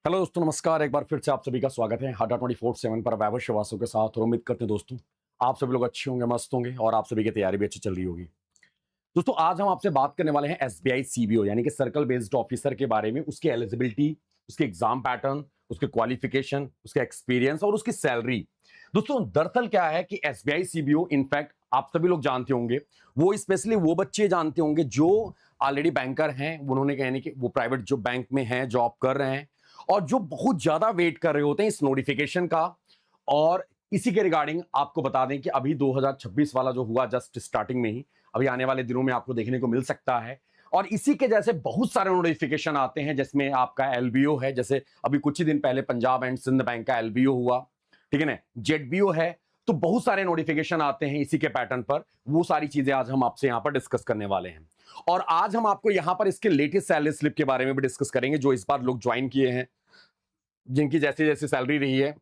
Hello दोस्तों, नमस्कार। एक बार फिर से आप सभी का स्वागत है हाटा 24/7 पर वैभव श्रीवास्तव के साथ। और उम्मीद करते हैं दोस्तों आप सभी लोग अच्छे होंगे, मस्त होंगे और आप सभी की तैयारी भी अच्छी चल रही होगी। दोस्तों आज हम आपसे बात करने वाले हैं एसबीआई सीबीओ यानी कि सर्कल बेस्ड ऑफिसर के बारे में, उसकी एलिजिबिलिटी, उसके एग्जाम पैटर्न, उसके क्वालिफिकेशन, उसका एक्सपीरियंस और उसकी सैलरी। दोस्तों दरअसल क्या है कि एसबीआई सीबीओ इनफैक्ट आप सभी लोग जानते होंगे, वो स्पेशली वो बच्चे जानते होंगे जो ऑलरेडी बैंकर हैं, उन्होंने यानी कि वो प्राइवेट जो बैंक में हैं, जॉब कर रहे हैं और जो बहुत ज्यादा वेट कर रहे होते हैं इस नोटिफिकेशन का। और इसी के रिगार्डिंग आपको बता दें कि अभी 2026 वाला जो हुआ जस्ट स्टार्टिंग में ही, अभी आने वाले दिनों में आपको देखने को मिल सकता है। और इसी के जैसे बहुत सारे नोटिफिकेशन आते हैं जिसमें आपका एलबीओ है, जैसे अभी कुछ ही दिन पहले पंजाब एंड सिंध बैंक का एलबीओ हुआ, ठीक है ना, जेडबीओ है। तो बहुत सारे नोटिफिकेशन आते हैं इसी के पैटर्न पर। वो सारी चीजें आज हम आपसे यहां पर डिस्कस करने वाले हैं। और आज हम आपको यहां पर इसके लेटेस्ट सैलरी स्लिप के बारे में भी डिस्कस करेंगे, जो इस बार लोग ज्वाइन किए हैं, जिनकी जैसे जैसे सैलरी रही है,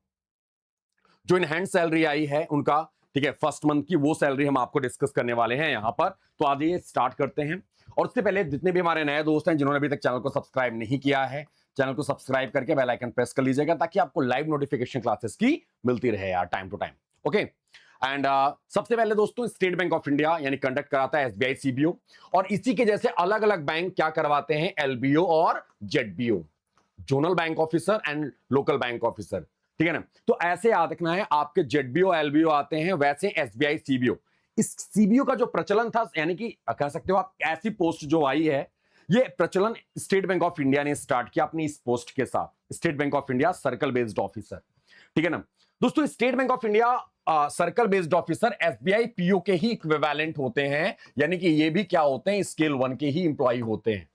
जो इनहैंड सैलरी आई है उनका, ठीक है, फर्स्ट मंथ की वो सैलरी हम आपको डिस्कस करने वाले हैं यहां पर। तो आज ये स्टार्ट करते हैं। और उससे पहले जितने भी हमारे नए दोस्त हैं जिन्होंने अभी तक चैनल को सब्सक्राइब नहीं किया है, चैनल को सब्सक्राइब करके बेल आइकन प्रेस कर लीजिएगा ताकि आपको लाइव नोटिफिकेशन क्लासेस की मिलती रहे यार, time to time. Okay. And सबसे पहले दोस्तों स्टेट बैंक ऑफ इंडिया यानी कंडक्ट कराता है एसबीआई सीबीओ, और इसी के जैसे अलग अलग बैंक क्या करवाते हैं, एलबीओ और ZBO, zonal bank officer and local bank officer, ठीक है ना। तो ऐसे याद रखना है, आपके जेडबीओ एलबीओ आते हैं, वैसे एसबीआई सीबीओ। इस सीबीओ का जो प्रचलन था, यानी कि कह सकते हो आप ऐसी पोस्ट जो आई है, ये प्रचलन स्टेट बैंक ऑफ इंडिया ने स्टार्ट किया अपनी इस पोस्ट के साथ, state Bank of India circle based officer, ठीक है ना। दोस्तों State Bank of India circle based officer SBI PO के ही इक्विवेलेंट होते हैं, यानी कि ये भी क्या होते हैं, स्केल 1 के ही इंप्लॉय होते हैं,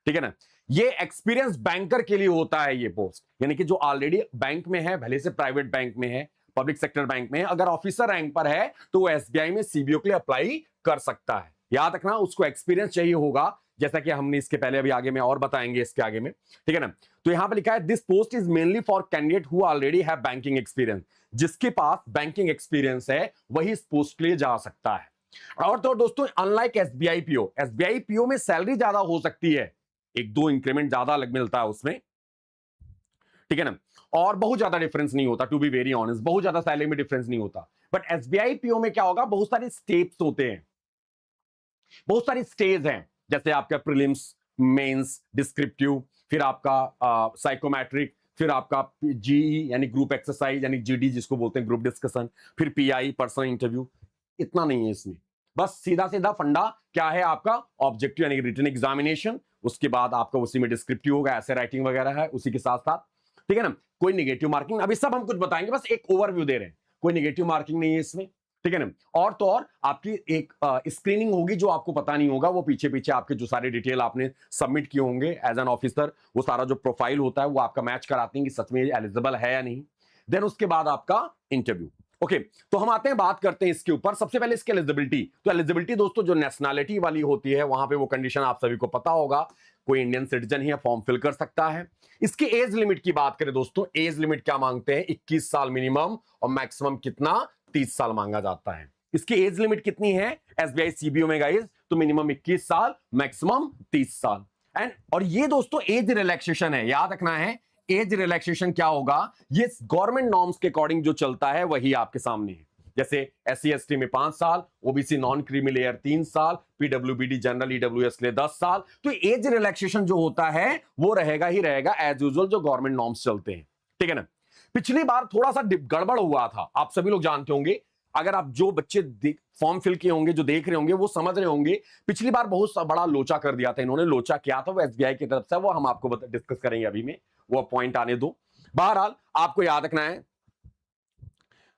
ठीक है ना। ये एक्सपीरियंस बैंकर के लिए होता है ये पोस्ट, यानी कि जो ऑलरेडी बैंक में है, भले से प्राइवेट बैंक में है, पब्लिक सेक्टर बैंक में है, अगर ऑफिसर रैंक पर है तो वो एसबीआई में सीबीओ के लिए अप्लाई कर सकता है। याद रखना उसको एक्सपीरियंस चाहिए होगा, जैसा कि हमने इसके पहले अभी आगे में और बताएंगे इसके आगे में, ठीक है ना। तो यहां पर लिखा है this post is mainly for candidate who already have banking experience. जिसके पास बैंकिंग एक्सपीरियंस है वही इस पोस्ट के लिए जा सकता है। और तो दोस्तों अनलाइक एसबीआई पीओ में सैलरी ज्यादा हो सकती है, एक दो इंक्रीमेंट ज्यादा मिलता है उसमें, ठीक है ना। और बहुत ज्यादा डिफरेंस नहीं होता, टू बी वेरी ऑनेस्ट, बहुत ज्यादा सैलरी में डिफरेंस नहीं होता। बट एसबीआई पीओ में क्या होगा, बहुत सारे स्टेप्स होते हैं, बहुत सारी स्टेज हैं, जैसे आपका प्रीलिम्स, मेंस, डिस्क्रिप्टिव, फिर आपका साइकोमेट्रिक, फिर आपका जीई यानी ग्रुप एक्सरसाइज यानी जीडी जिसको बोलते हैं ग्रुप डिस्कशन, फिर पीआई पर्सनल इंटरव्यू। इतना नहीं है इसमें, बस सीधा सीधा फंडा क्या है आपका, ऑब्जेक्टिव यानी रिटन एग्जामिनेशन, उसके बाद आपका उसी में डिस्क्रिप्टिव होगा, ऐसे राइटिंग वगैरह है उसी के साथ साथ, ठीक है ना। कोई नेगेटिव मार्किंग, अभी सब हम कुछ बताएंगे, बस एक ओवरव्यू दे रहे हैं, कोई नेगेटिव मार्किंग नहीं है इसमें, ठीक है ना। और तो और आपकी एक स्क्रीनिंग होगी जो आपको पता नहीं होगा, वो पीछे पीछे आपके जो सारे डिटेल आपने सबमिट किए होंगे एज एन ऑफिसर, वो सारा जो प्रोफाइल होता है वो आपका मैच कराते हैं कि सच में एलिजिबल है या नहीं। देन उसके बाद आपका इंटरव्यू। ओके, तो हम आते हैं, बात करते हैं इसके ऊपर। सबसे पहले इसकी एलिजिबिलिटी। तो एलिजिबिलिटी दोस्तों जो नेशनैलिटी वाली होती है, वहां पे वो कंडीशन आप सभी को पता होगा, कोई इंडियन सिटीजन ही फॉर्म फिल कर सकता है। इसकी एज लिमिट की बात करें दोस्तों, एज लिमिट क्या मांगते हैं, 21 साल मिनिमम, और मैक्सिमम कितना, 30 साल मांगा जाता है। इसकी एज लिमिट कितनी है एसबीआई सीबीओ में गाइस, तो मिनिमम 21 साल, मैक्सिमम 30 साल। एंड और ये दोस्तों एज रिलैक्सेशन है, याद रखना है एज रिलैक्सेशन क्या होगा, ये गवर्नमेंट नॉर्म्स के अकॉर्डिंग जो चलता है वही आपके सामने है। जैसे एससी एसटी में 5 साल, ओबीसी नॉन क्रीमी लेयर 3 साल, पीडब्ल्यूबीडी जनरल ईडब्ल्यूएस ले 10 साल। तो एज रिलैक्सेशन जो होता है वो रहेगा ही रहेगा एज यूजुअल जो गवर्नमेंट नॉर्म्स चलते हैं, ठीक है ना। पिछली बार थोड़ा सा गड़बड़ हुआ था, आप सभी लोग जानते होंगे, अगर आप जो बच्चे फॉर्म फिल किए होंगे, जो देख रहे होंगे, वो समझ रहे होंगे, पिछली बार बहुत बड़ा लोचा कर दिया था इन्होंने। लोचा क्या था वो एसबीआई की तरफ से, वो हम आपको डिस्कस करेंगे अभी में, वो पॉइंट आने दो। बहरहाल आपको याद रखना है,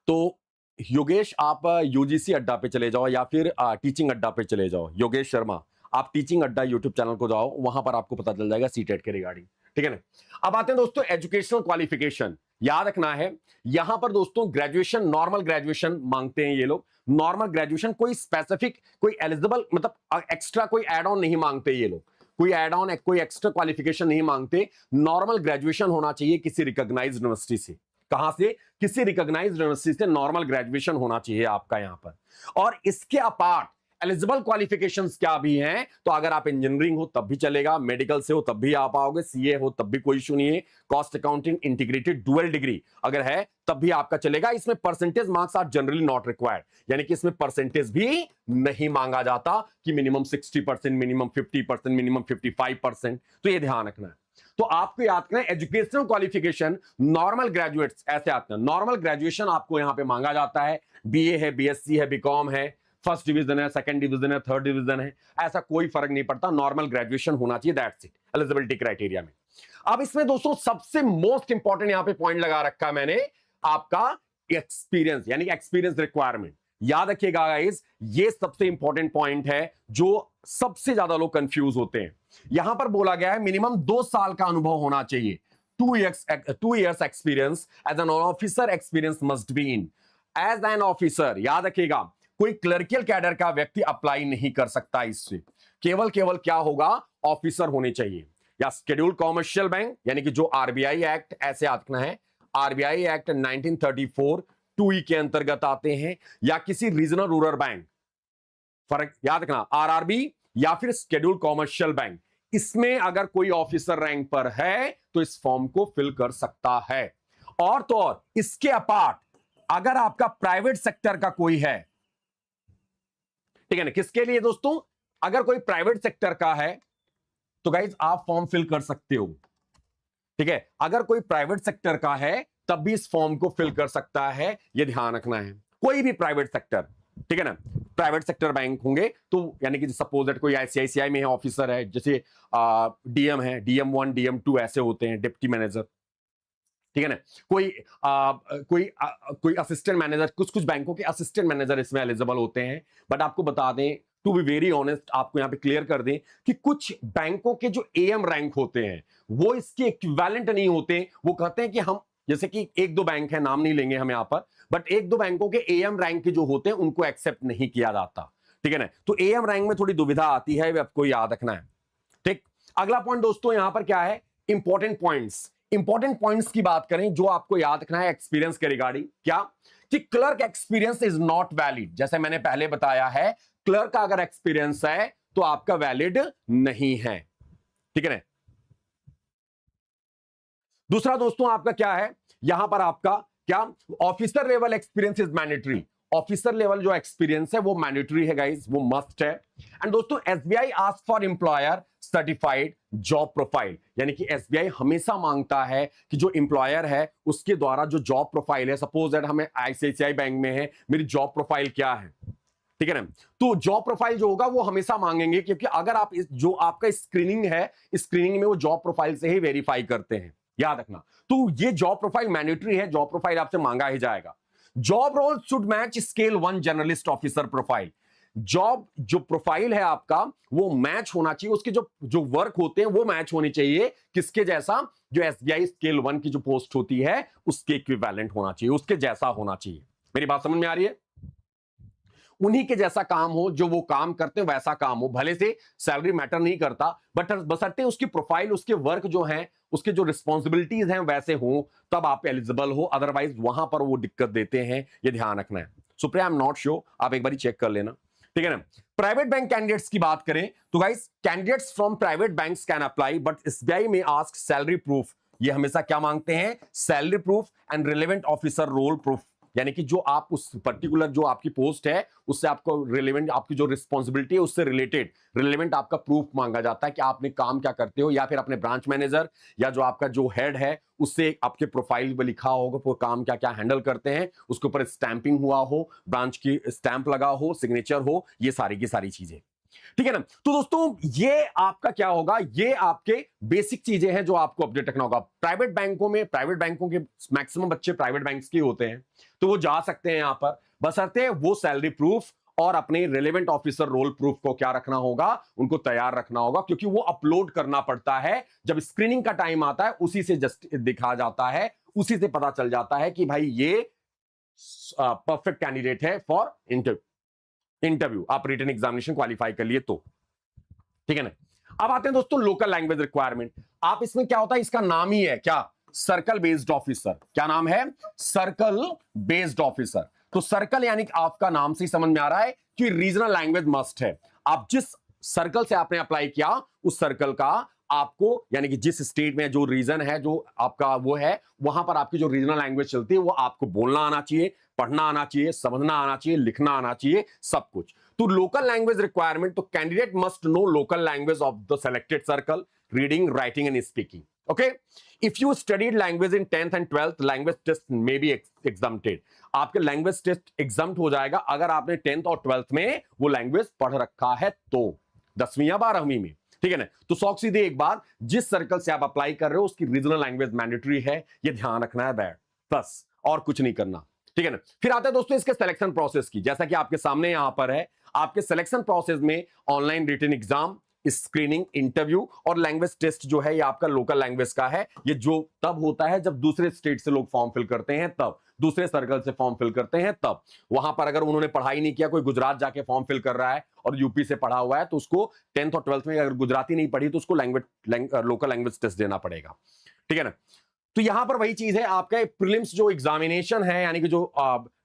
तो योगेश आप यूजीसी अड्डा पे चले जाओ या फिर टीचिंग अड्डा पे चले जाओ, योगेश शर्मा आप टीचिंग अड्डा यूट्यूब चैनल को जाओ, वहां पर आपको पता चल जाएगा सीटेट के रिगार्डिंग, ठीक है ना। अब आते हैं दोस्तों एजुकेशनल क्वालिफिकेशन, याद रखना है यहां पर दोस्तों ग्रेजुएशन, नॉर्मल ग्रेजुएशन मांगते हैं ये लोग, नॉर्मल ग्रेजुएशन, कोई स्पेसिफिक, कोई एलिजिबल मतलब एक्स्ट्रा कोई एड ऑन नहीं मांगते ये लोग, कोई एड ऑन, कोई एक्स्ट्रा क्वालिफिकेशन नहीं मांगते। नॉर्मल ग्रेजुएशन होना चाहिए किसी रिकॉग्नाइज्ड यूनिवर्सिटी से, कहां से, किसी रिकॉग्नाइज्ड यूनिवर्सिटी से नॉर्मल ग्रेजुएशन होना चाहिए आपका यहां पर। और इसके अपार्ट एलिजिबल क्वालिफिकेशंस क्या भी हैं, तो अगर आप इंजीनियरिंग हो तब भी चलेगा, मेडिकल से हो तब भी आप आओगे, सीए हो तब भी कोई इशू नहीं है, cost accounting integrated dual degree अगर है तब भी आपका चलेगा। इसमें percentage marks are generally not required, यानी कि इसमें परसेंटेज भी नहीं मांगा जाता कि मिनिमम 60%, मिनिमम 50%, मिनिमम 55%। तो ये ध्यान रखना है। तो आपको याद करना एजुकेशनल क्वालिफिकेशन नॉर्मल ग्रेजुएट्स ऐसे आते हैं, नॉर्मल ग्रेजुएशन आपको यहां पे मांगा जाता है, बीए है, बीएससी है, बीकॉम है, फर्स्ट डिवीजन है, सेकंड डिवीजन है, थर्ड डिवीजन है, ऐसा कोई फर्क नहीं पड़ता, नॉर्मल ग्रेजुएशन होना चाहिए, दैट्स इट एलिजिबिलिटी क्राइटेरिया में। अब इसमें दोस्तों सबसे मोस्ट इंपॉर्टेंट यहां पे पॉइंट लगा रखा मैंने, आपका एक्सपीरियंस, यानी कि एक्सपीरियंस रिक्वायरमेंट। याद रखिएगा गाइस, ये सबसे इंपॉर्टेंट पॉइंट है जो सबसे ज्यादा लोग कंफ्यूज होते हैं। यहां पर बोला गया है मिनिमम 2 साल का अनुभव होना चाहिए, 2 years experience as an officer, experience must be in as an officer. याद रखिएगा, कोई क्लर्कियल कैडर का व्यक्ति अप्लाई नहीं कर सकता, इससे केवल क्या होगा, ऑफिसर होने चाहिए, या शेड्यूल कॉमर्शियल बैंक, यानी कि जो आरबीआई एक्ट, ऐसे आतना है, आरबीआई एक्ट 1934 2E के अंतर्गत आते हैं, या किसी रीजनल रूरल बैंक, फर्क याद रखना, आरआरबी या फिर शेड्यूल कॉमर्शियल बैंक, इसमें अगर कोई ऑफिसर रैंक पर है तो इस फॉर्म को फिल कर सकता है। और तो और इसके अपार्ट अगर आपका प्राइवेट सेक्टर का कोई है, ठीक है ना, किसके लिए दोस्तों, अगर कोई प्राइवेट सेक्टर का है तो गाइज आप फॉर्म फिल कर सकते हो, ठीक है, अगर कोई प्राइवेट सेक्टर का है तब भी इस फॉर्म को फिल कर सकता है, यह ध्यान रखना है, कोई भी प्राइवेट सेक्टर, ठीक है ना, प्राइवेट सेक्टर बैंक होंगे तो यानी कि सपोज दैट कोई आईसीआईसीआई में है, ऑफिसर है, जैसे डीएम है, DM1 DM2 ऐसे होते हैं, डिप्टी मैनेजर, ठीक है ना, कोई असिस्टेंट मैनेजर, कुछ बैंकों के असिस्टेंट मैनेजर इसमें एलिजिबल होते हैं। बट आपको बता दें, टू बी वेरी ऑनेस्ट, आपको यहां पे क्लियर कर दें कि कुछ बैंकों के जो एएम रैंक होते हैं वो इसके इक्विवेलेंट नहीं होते। वो कहते हैं कि हम, जैसे कि 1-2 बैंक है, नाम नहीं लेंगे हम यहां पर, बट 1-2 बैंकों के एएम रैंक के जो होते हैं उनको एक्सेप्ट नहीं किया जाता, ठीक है ना। तो एएम रैंक में थोड़ी दुविधा आती है, आपको याद रखना है, ठीक। अगला पॉइंट दोस्तों यहां पर क्या है, इंपॉर्टेंट पॉइंट्स की बात करें जो आपको याद रखना है एक्सपीरियंस के रिगार्डिंग, क्या कि clerk experience is not valid. जैसे मैंने पहले बताया है, क्लर्क का अगर एक्सपीरियंस है तो आपका वैलिड नहीं है, ठीक है ना। दूसरा दोस्तों आपका क्या है, यहां पर आपका क्या, officer level experience is mandatory. Officer level जो एक्सपीरियंस है वो मैंडेटरी है गाइस, वो मस्ट है। एंड दोस्तों SBI ask for employer certified job profile, यानी कि एसबीआई हमेशा मांगता है कि जो एम्प्लॉयर है उसके द्वारा जो जॉब प्रोफाइल है, सपोज दैट हमें आईसीआईसीआई बैंक में है, मेरी जॉब प्रोफाइल क्या है, ठीक है ना। तो जॉब प्रोफाइल जो होगा वो हमेशा मांगेंगे, क्योंकि अगर आप जो आपका स्क्रीनिंग है, स्क्रीनिंग में वो जॉब प्रोफाइल से ही वेरीफाई करते हैं, याद रखना। तो ये जॉब प्रोफाइल मैंडेटरी है, जॉब प्रोफाइल आपसे मांगा ही जाएगा। Job role should match scale 1 journalist officer profile. Job जो प्रोफाइल है आपका वो मैच होना चाहिए, उसके जो वर्क होते हैं वो मैच होनी चाहिए, किसके जैसा, जो एसबीआई स्केल 1 की जो पोस्ट होती है उसके इक्विवेलेंट होना चाहिए, उसके जैसा होना चाहिए। मेरी बात समझ में आ रही है, उन्हीं के जैसा काम हो, जो वो काम करते हैं वैसा काम हो, भले से सैलरी मैटर नहीं करता, बट बशर्ते उसकी प्रोफाइल, उसके वर्क जो है, उसके जो रिस्पॉन्सिबिलिटीज हैं वैसे हो, तब आप एलिजिबल हो, अदरवाइज वहां पर वो दिक्कत देते हैं, ये ध्यान रखना है। Supriya I am not sure, आप एक बार चेक कर लेना, ठीक है ना। प्राइवेट बैंक कैंडिडेट्स की बात करें तो guys, candidates from private banks can apply, but SBI में आस्क सैलरी प्रूफ। ये हमेशा क्या मांगते हैं, salary proof and relevant officer role proof, यानी कि जो आप उस पर्टिकुलर जो आपकी पोस्ट है उससे आपको रिलेवेंट, आपकी जो रिस्पॉन्सिबिलिटी है उससे रिलेटेड रिलेवेंट आपका प्रूफ मांगा जाता है कि आपने काम क्या करते हो, या फिर अपने ब्रांच मैनेजर या जो आपका जो हेड है उससे आपके प्रोफाइल में लिखा होगा वो काम क्या क्या हैंडल करते हैं, उसके ऊपर स्टैंपिंग हुआ हो, ब्रांच की स्टैंप लगा हो, सिग्नेचर हो, ये सारी की सारी चीजें, ठीक है ना। तो दोस्तों ये आपका क्या होगा, ये आपके बेसिक चीजें हैं जो आपको अपडेट रखना होगा। प्राइवेट बैंकों के मैक्सिमम बच्चे प्राइवेट बैंक्स के होते हैं, तो वो जा सकते हैं यहां पर, बशर्ते वो सैलरी प्रूफ और अपने रिलेवेंट ऑफिसर रोल प्रूफ को क्या रखना होगा, उनको तैयार रखना होगा, क्योंकि वो अपलोड करना पड़ता है जब स्क्रीनिंग का टाइम आता है, उसी से जस्ट दिखा जाता है, उसी से पता चल जाता है कि भाई ये परफेक्ट कैंडिडेट है फॉर इंटरव्यू, आप रिटन एग्जामिनेशन क्वालिफाई कर लिए तो, ठीक है ना। अब आते हैं दोस्तों लोकल लैंग्वेज रिक्वायरमेंट। आप इसमें क्या होता है, इसका नाम ही है क्या, सर्कल बेस्ड ऑफिसर। क्या नाम है, सर्कल बेस्ड ऑफिसर। तो सर्कल यानी कि आपका नाम से ही समझ में आ रहा है कि रीजनल लैंग्वेज मस्ट है। आप जिस सर्कल से आपने अप्लाई किया उस सर्कल का आपको, यानी कि जिस स्टेट में जो रीजन है जो आपका वो है, वहां पर आपकी जो रीजनल लैंग्वेज चलती है वो आपको बोलना आना चाहिए, पढ़ना आना चाहिए, समझना आना चाहिए, लिखना आना चाहिए, सब कुछ। तो लोकल लैंग्वेज रिक्वायरमेंट, तो candidate must know local language of the selected circle, reading, writing and speaking. Okay, if you studied language in 10th and 12th, language test may be exempted. आपके लैंग्वेज टेस्ट एग्जाम्प्ट हो जाएगा अगर आपने 10th और 12th में वो language पढ़ रखा है तो, 10वीं या 12वीं में, ठीक है ना। तो सौख सीधे एक बात, जिस सर्कल से आप अप्लाई कर रहे हो उसकी रीजनल लैंग्वेज मैंडेटरी है, ये ध्यान रखना है, बैड, बस और कुछ नहीं करना, ठीक है ना। फिर आता है दोस्तों इसके सिलेक्शन प्रोसेस की, जैसा कि आपके सामने यहां पर है। आपके सिलेक्शन प्रोसेस में online written exam, screening, interview और लैंग्वेज टेस्ट जो है ये आपका लोकल लैंग्वेज का है। ये जो तब होता है जब दूसरे स्टेट से लोग फॉर्म फिल करते हैं, तब दूसरे सर्कल से फॉर्म फिल करते हैं तब। वहां पर अगर उन्होंने पढ़ाई नहीं किया, कोई गुजरात जाके फॉर्म फिल कर रहा है और यूपी से पढ़ा हुआ है, तो उसको 10th और 12th में अगर गुजराती नहीं पढ़ी तो उसको लोकल लैंग्वेज टेस्ट देना पड़ेगा, ठीक है ना। तो यहां पर वही चीज है, आपका प्रीलिम्स जो एग्जामिनेशन है, यानी कि जो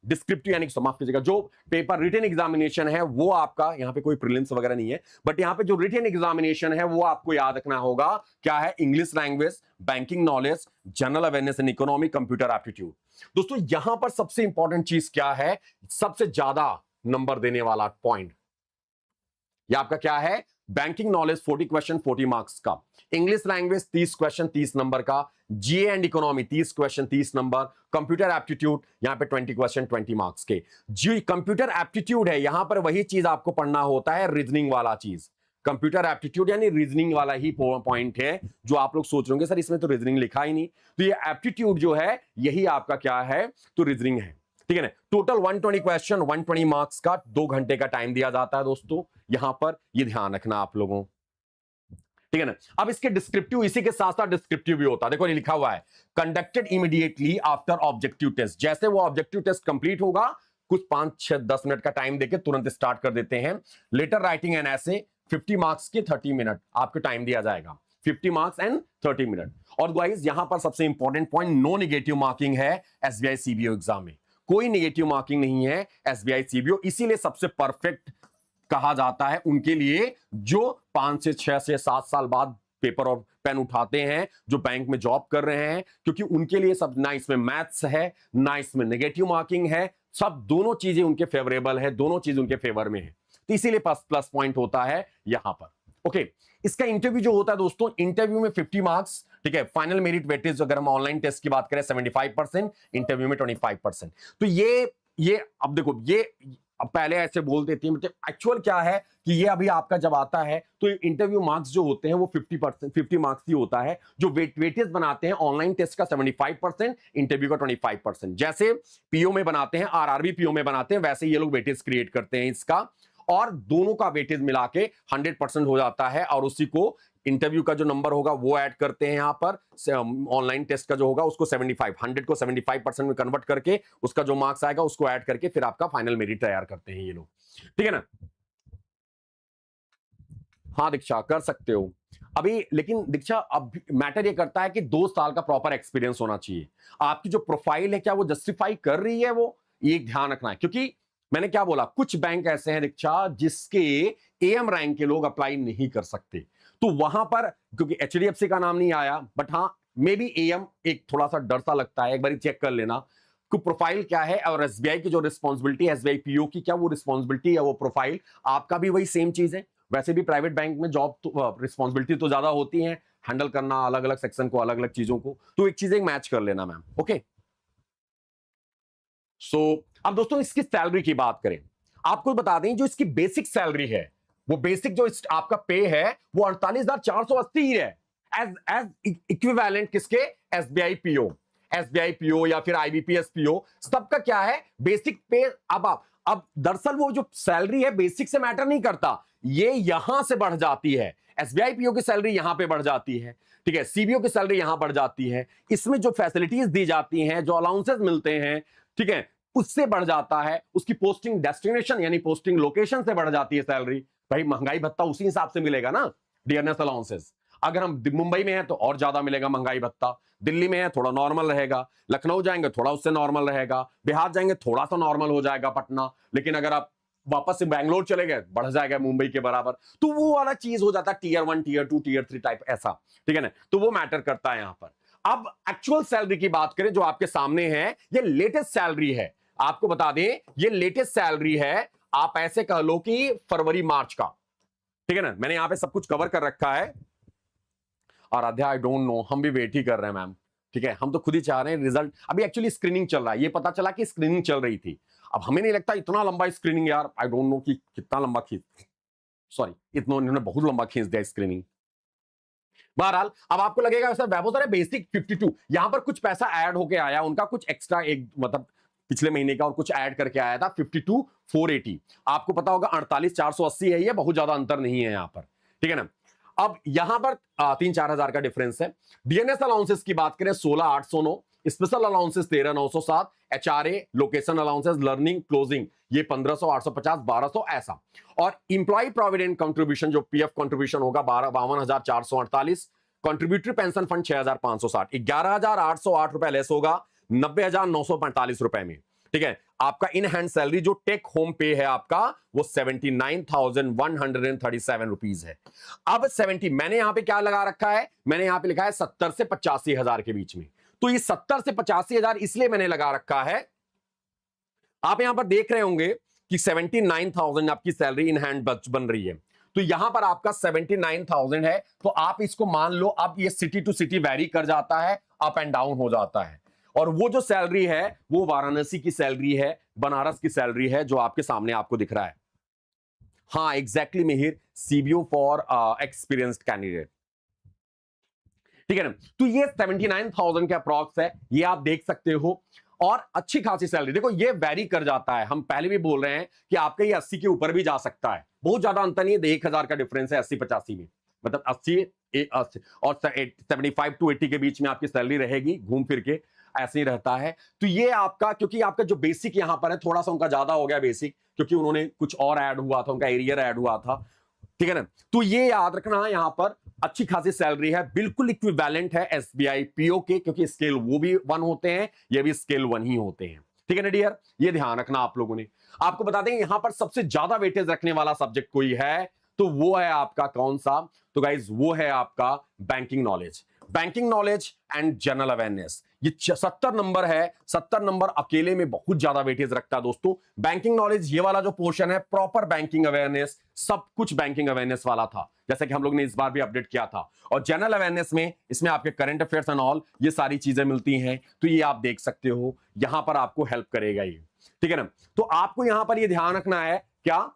डिस्क्रिप्टिव, यानी कि माफ कीजिएगा, जो पेपर रिटन एग्जामिनेशन है वो आपका, यहां पे कोई प्रीलिम्स वगैरह नहीं है, बट यहां पे जो रिटन एग्जामिनेशन है वो आपको याद रखना होगा क्या है, English language, banking knowledge, general awareness and economy, computer aptitude. दोस्तों यहां पर सबसे इंपॉर्टेंट चीज क्या है, सबसे ज्यादा नंबर देने वाला पॉइंट, यह आपका क्या है, बैंकिंग नॉलेज 40 क्वेश्चन 40 मार्क्स का, इंग्लिश लैंग्वेज 30 क्वेश्चन 30 नंबर का, GA and economy 30 question 30 number, computer aptitude यहां पे 20 क्वेश्चन 20 मार्क्स के। जी कंप्यूटर एप्टीट्यूड है, यहां पर वही चीज आपको पढ़ना होता है, रीजनिंग वाला चीज। कंप्यूटर एप्टीट्यूड यानी रीजनिंग वाला ही पॉइंट है, जो आप लोग सोच रहे होंगे सर इसमें तो रीजनिंग लिखा ही नहीं, तो ये एप्टीट्यूड जो है यही आपका क्या है, तो रीजनिंग है, ठीक है ना। टोटल 120 क्वेश्चन 120 मार्क्स का 2 घंटे का टाइम दिया जाता है दोस्तों, यहां पर ये ध्यान रखना आप लोगों, ठीक है ना। अब इसके डिस्क्रिप्टिव, इसी के साथ साथ डिस्क्रिप्टिव भी होता है, देखो ये लिखा हुआ है, conducted immediately after objective test. जैसे वो ऑब्जेक्टिव टेस्ट कंप्लीट होगा, कुछ 5 6 10 मिनट का टाइम देके तुरंत स्टार्ट कर देते हैं। लेटर राइटिंग एंड ऐसे 50 मार्क्स के 30 मिनट आपको टाइम दिया जाएगा, 50 मार्क्स एंड 30 मिनट। और गाइस यहां पर सबसे important point, no negative marking है एसबीआई सीबीओ एग्जाम में, कोई नेगेटिव मार्किंग नहीं है एसबीआई सीबीओ, इसीलिए सबसे परफेक्ट कहा जाता है उनके लिए जो 5 से 6 से 7 साल बाद पेपर और पेन उठाते हैं, जो बैंक में जॉब कर रहे हैं, क्योंकि उनके लिए सब, ना इसमें मैथ्स है ना इसमें नेगेटिव मार्किंग है, सब दोनों चीजें उनके फेवरेबल है, दोनों चीज उनके फेवर में है, तो इसीलिए प्लस पॉइंट होता है यहां पर। ओके, इसका इंटरव्यू जो होता है दोस्तों, इंटरव्यू में 50 मार्क्स, ठीक है। फाइनल मेरिट वेटेज अगर हम ऑनलाइन टेस्ट की बात करें 75%, इंटरव्यू में 25%। तो ये अब देखो, ये अब पहले ऐसे बोल देती है, मतलब एक्चुअल क्या है कि ये अभी आपका जब आता है तो इंटरव्यू मार्क्स जो होते हैं वो 50 मार्क्स ही होता है, जो वेटेज बनाते हैं ऑनलाइन टेस्ट का 75%, इंटरव्यू का 25%। जैसे पीओ में बनाते हैं, आरआरबी पीओ में बनाते हैं, वैसे ये लोग वेटेज क्रिएट करते हैं इसका, और दोनों का वेटेज मिला के 100% हो जाता है, और उसी को इंटरव्यू का जो नंबर होगा वो ऐड करते हैं यहां पर, ऑनलाइन टेस्ट का जो होगा उसको 75, 100 को 75% में कन्वर्ट करके उसका जो मार्क्स आएगा उसको ऐड करके फिर आपका फाइनल मेरिट तैयार करते हैं ये लोग, ठीक है ना। हाँ दीक्षा कर सकते हो अभी, लेकिन दीक्षा अब मैटर ये करता है कि 2 साल का प्रॉपर एक्सपीरियंस होना चाहिए, आपकी जो प्रोफाइल है क्या वो जस्टिफाई कर रही है, वो ये ध्यान रखना है। क्योंकि मैंने क्या बोला, कुछ बैंक ऐसे हैं दीक्षा जिसके एएम रैंक के लोग अप्लाई नहीं कर सकते, तो वहां पर क्योंकि एचडीएफसी का नाम नहीं आया, बट हाँ मे बी एएम एक थोड़ा सा डर सा लगता है, एक बार चेक कर लेना कि प्रोफाइल क्या है, और एसबीआई की जो रिस्पॉन्सिबिलिटी है, एसबीआई पीओ की क्या वो रिस्पॉन्सिबिलिटी है, वो प्रोफाइल आपका भी वही सेम चीज है। वैसे भी प्राइवेट बैंक में जॉब तो रिस्पॉन्सिबिलिटी तो ज्यादा होती है, हैंडल करना अलग अलग सेक्शन को, अलग अलग चीजों को, तो एक चीज मैच कर लेना मैम। ओके, सो अब दोस्तों इसकी सैलरी की बात करें, आपको बता दें जो इसकी बेसिक सैलरी है, वो बेसिक जो आपका पे है वो 48,480 ही है, एज इक्विवेलेंट किसके, एसबीआई पीओ या फिर आईबीपीएस पीओ, सबका क्या है बेसिक पे। अब दरअसल वो जो सैलरी है बेसिक से मैटर नहीं करता, ये यहां से बढ़ जाती है, एसबीआई पीओ की सैलरी यहां पे बढ़ जाती है, ठीक है, सीबीओ की सैलरी यहां बढ़ जाती है, इसमें जो फैसिलिटीज दी जाती हैं, जो अलाउंसेस मिलते हैं, ठीक है, उससे बढ़ जाता है, उसकी पोस्टिंग डेस्टिनेशन यानी पोस्टिंग लोकेशन से बढ़ जाती है सैलरी। भाई महंगाई भत्ता उसी हिसाब से मिलेगा ना, डियरनेस अलाउंसेस। अगर हम मुंबई में हैं तो और ज्यादा मिलेगा महंगाई भत्ता, दिल्ली में है थोड़ा नॉर्मल रहेगा, लखनऊ जाएंगे थोड़ा उससे नॉर्मल रहेगा, बिहार जाएंगे थोड़ा सा नॉर्मल हो जाएगा, पटना। लेकिन अगर आप वापस से बैंगलोर चले गए, बढ़ जाएगा मुंबई के बराबर। तो वो वाला चीज हो जाता है टीयर 1, टीयर 2, टीयर 3 टाइप ऐसा, ठीक है ना। तो वो मैटर करता है यहां पर। अब एक्चुअल सैलरी की बात करें जो आपके सामने है, ये लेटेस्ट सैलरी है। आपको बता दें ये लेटेस्ट सैलरी है, आप ऐसे कह लो कि फरवरी मार्च का, ठीक है ना। मैंने यहां पे सब कुछ कवर कर रखा है। और आराध्या आई डोंट नो, हम भी वेट ही कर रहे हैं मैम, ठीक है। हम तो खुद ही चाह रहे हैं रिजल्ट। अभी एक्चुअली स्क्रीनिंग चल रहा है, ये पता चला कि स्क्रीनिंग चल रही थी। अब हमें नहीं लगता इतना लंबा स्क्रीनिंग यार, आई डोंट नो कि कितना लंबा खींच, सॉरी इतना इन्होंने बहुत लंबा खींच दिया स्क्रीनिंग। बहरहाल अब आपको लगेगा सर वैभव सर बेसिक 52, यहां पर कुछ पैसा ऐड होके आया उनका, कुछ एक्स्ट्रा एक मतलब पिछले महीने का और कुछ ऐड करके आया था 52,480। आपको पता होगा 48,480 है, ये बहुत ज्यादा अंतर नहीं है यहां पर, ठीक है ना। अब यहां पर 3-4 हजार का डिफरेंस है। डीएनएस अलाउंसेस की बात करें 16,809, special allowances 13,907, HRA, location allowances, learning, closing ये 1500, 850, 1200 ऐसा। और इंप्लॉय प्रोविडेंट कंट्रीब्यूशन जो पीएफ कंट्रीब्यूशन होगा 52,448, कंट्रीब्यूटरी पेंशन फंड 6,560, 11,808 रुपए लेस होगा 90,945 रुपए में, ठीक है। आपका इन हैंड सैलरी जो टेक होम पे है आपका वो 79,137 रुपीज है। अब 70 मैंने यहां पे क्या लगा रखा है, मैंने यहां पे लिखा है 70 से 85 हजार के बीच में। तो ये 70 से 85 हजार इसलिए मैंने लगा रखा है, आप यहां पर देख रहे होंगे कि 79,000 आपकी सैलरी इन हैंड बन रही है। तो यहां पर आपका 79,000 है, तो आप इसको मान लो अब ये सिटी टू सिटी वेरी कर जाता है, अप एंड डाउन हो जाता है। और वो जो सैलरी है वो वाराणसी की सैलरी है, बनारस की सैलरी है जो आपके सामने आपको दिख रहा है। हाँ exactly Mihir, CBO for experienced candidate, ठीक है ना। तो ये 79,000 के अप्रॉक्स है, ये आप देख सकते हो। और अच्छी खासी सैलरी, देखो ये वेरी कर जाता है, हम पहले भी बोल रहे हैं कि आपका ये 80 के ऊपर भी जा सकता है, बहुत ज्यादा अंतर नहीं है, 1,000 का डिफरेंस है 80-85 में, मतलब 80 और 75 टू 80 के बीच में आपकी सैलरी रहेगी, घूम फिर के ऐसे ही रहता है। तो ये आपका, क्योंकि आपका जो बेसिक यहां पर है थोड़ा सा उनका ज्यादा हो गया बेसिक, क्योंकि उन्होंने कुछ और ऐड हुआ था, उनका एरियर ऐड हुआ था, ठीक है ना। तो ये याद रखना यहां पर अच्छी खासी सैलरी है, बिल्कुल इक्विवेलेंट है एसबीआई पीओ के, क्योंकि स्केल वो भी 1 होते हैं, ये भी स्केल 1 ही होते हैं, ठीक है ना डियर, ये ध्यान रखना आप लोगों ने। आपको बता दें यहां पर सबसे ज्यादा वेटेज रखने वाला सब्जेक्ट कोई है तो वो है आपका कौन सा, तो गाइज वो है आपका banking knowledge, banking knowledge and general awareness. ये 70 नंबर है, 70 नंबर अकेले में बहुत ज्यादा वेटेज रखता है दोस्तों। बैंकिंग नॉलेज ये वाला जो पोर्शन है, प्रॉपर बैंकिंग अवेयरनेस, सब कुछ बैंकिंग अवेयरनेस वाला था, जैसे कि हम लोग ने इस बार भी अपडेट किया था। और जनरल अवेयरनेस में इसमें आपके करंट अफेयर्स एंड ऑल ये सारी चीजें मिलती हैं, तो ये आप देख सकते हो, यहां पर आपको हेल्प करेगा ये, ठीक है ना। तो आपको यहां पर ये ध्यान रखना है, क्या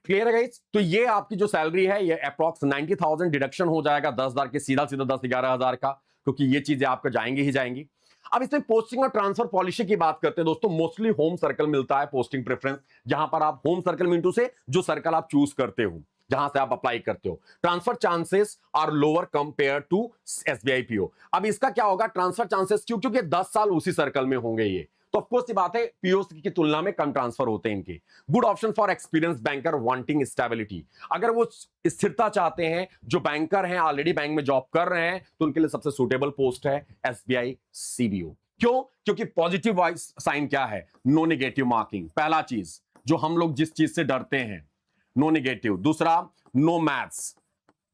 क्लियर है गाइस। तो ये आपकी जो सैलरी है ये अप्रॉक्स 90,000 डिडक्शन हो जाएगा 10,000 के, सीधा सीधा 10-11 हजार का, क्योंकि ये चीजें आपको जाएंगी ही जाएंगी। अब इसमें पोस्टिंग और ट्रांसफर पॉलिसी की बात करते हैं दोस्तों, मोस्टली होम सर्कल मिलता है पोस्टिंग प्रेफरेंस, जहां पर आप होम सर्कल मिंटू से जो सर्कल आप चूज करते हो, जहां से आप अप्लाई करते हो। Transfer chances are lower compare to SBI PO. अब इसका क्या होगा ट्रांसफर चांसेस, क्योंकि 10 साल उसी सर्कल में होंगे ये, तो ऑफकोर्स ये बात है पीओ की तुलना में कम ट्रांसफर होते हैं इनके। Good option for experience banker wanting stability, अगर वो स्थिरता चाहते हैं, जो बैंकर हैं ऑलरेडी बैंक में जॉब कर रहे हैं, तो उनके लिए सबसे सुटेबल पोस्ट है एसबीआई सीबीओ। क्यों? क्योंकि पॉजिटिव साइन क्या है, नो नेगेटिव मार्किंग, पहला चीज जो हम लोग जिस चीज से डरते हैं, नो नेगेटिव। दूसरा, नो मैथ्स,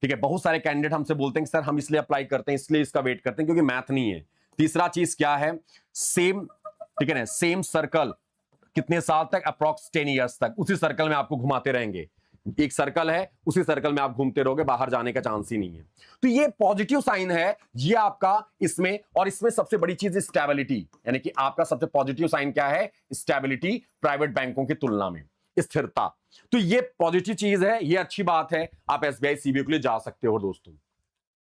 ठीक है, बहुत सारे कैंडिडेट हमसे बोलते हैं कि सर हम इसलिए अप्लाई करते हैं, इसलिए इसका वेट करते हैं क्योंकि मैथ नहीं है। तीसरा चीज क्या है, सेम, ठीक है ना, सेम सर्कल कितने साल तक, अप्रॉक्स 10 इयर्स तक उसी सर्कल में आपको घुमाते रहेंगे, एक सर्कल है उसी सर्कल में आप घूमते रहोगे, बाहर जाने का चांस ही नहीं है। तो ये पॉजिटिव साइन है ये आपका इसमें। और इसमें सबसे बड़ी चीज स्टेबिलिटी, यानी कि आपका सबसे पॉजिटिव साइन क्या है, स्टेबिलिटी, प्राइवेट बैंकों की तुलना में स्थिरता। तो ये पॉजिटिव चीज है, ये अच्छी बात है, आप एसबीआई सीबीओ के लिए जा सकते हो दोस्तों।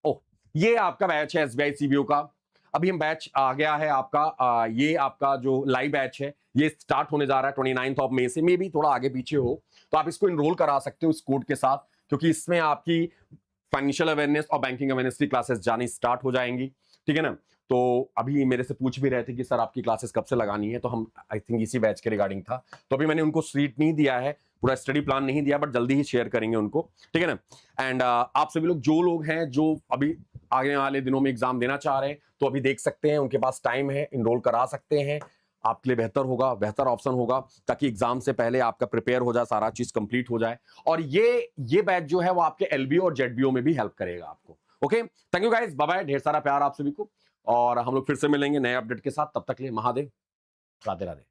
ओह, ये आपका बैच है एसबीआई सीबीओ का, अभी हम बैच आ गया है आपका, ये आपका जो लाइव बैच है ये स्टार्ट होने जा रहा है 29 मई से, मे भी थोड़ा आगे पीछे हो तो आप इसको इनरोल करा सकते हो इस कोड के साथ, क्योंकि इसमें आपकी फाइनेंशियल अवेयरनेस और बैंकिंग अवेयरनेस की क्लासेस जानी स्टार्ट हो जाएंगी, ठीक है ना। तो अभी मेरे से पूछ भी रहे थे कि सर आपकी क्लासेस कब से लगानी है, तो हम आई थिंक इसी बैच के रिगार्डिंग था, तो अभी मैंने उनको सीट नहीं दिया है, पूरा स्टडी प्लान नहीं दिया, बट जल्दी ही शेयर करेंगे उनको, ठीक है ना। एंड आप सभी लोग जो लोग हैं जो अभी आगे वाले दिनों में एग्जाम देना चाह रहे हैं, तो अभी देख सकते हैं, उनके पास टाइम है, इनरोल करा सकते हैं। आपके लिए बेहतर होगा, बेहतर ऑप्शन होगा, ताकि एग्जाम से पहले आपका प्रिपेयर हो जाए, सारा चीज कंप्लीट हो जाए। और ये बैच जो है वो आपके एलबीओ और जेडबीओ में भी हेल्प करेगा आपको। Okay, thank you guys, bye bye, ढेर सारा प्यार आप सभी को, और हम लोग फिर से मिलेंगे नए अपडेट के साथ। तब तक के लिए महादेव, राधे राधे।